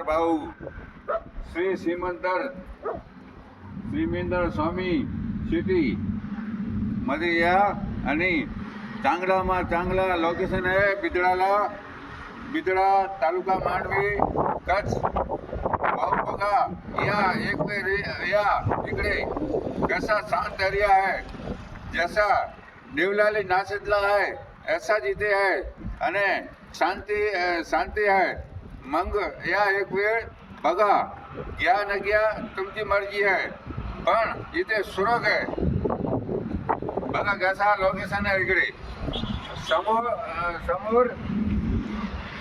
भाऊ श्री श्रीमेंदर स्वामी सिटी मध्ये या आणि चांगला लोकेशन आहे बिदडा तालुका मांडवी कच्छ। भाऊ बघा या एक वेळ या इकडे कसा शांत एरिया आहे, जैसा देवलाली नाशिकला आहे ऐसा जिथे आहे आणि शांती आहे। मग या एक वेळ बघा, घ्या न घ्या तुमची मर्जी आहे, पण इथे सुरग आहे। बघा कसा लोकेशन आहे इकडे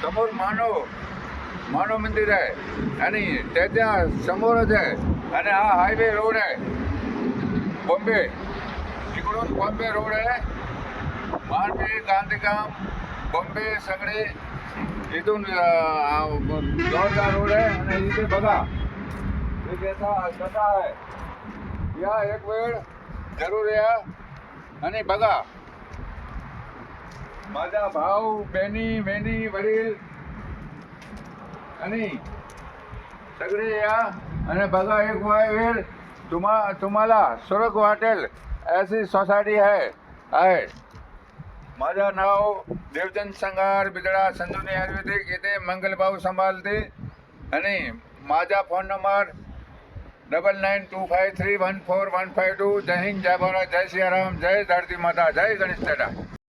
समोर मानव मंदिर आहे आणि त्याच्या समोरच आहे आणि हा हायवे रोड आहे बॉम्बे, इकडून बॉम्बे रोड आहे, मांडवी गांधीधाम बॉम्बे सगळे इथून जोरदार रोड आहे। आणि इथे बघा हे कसा आहे, या एक वेळ जरूर या आणि बघा। माझा भाऊ बहिणी वडील आणि सगळे या आणि बघा एक वेळ तुम्हाला स्वर्ग वाटेल अशी सोसायटी आहे। माझं नाव देवचंद संगार, बिदडा संजीवनी आयुर्वेदिक, इथे मंगलभाऊ सांभाळते आणि माझा फोन नंबर 9925314152। जय हिंद, जय भारत, जय सियाराम, जय धरती माता, जय गणेश दादा।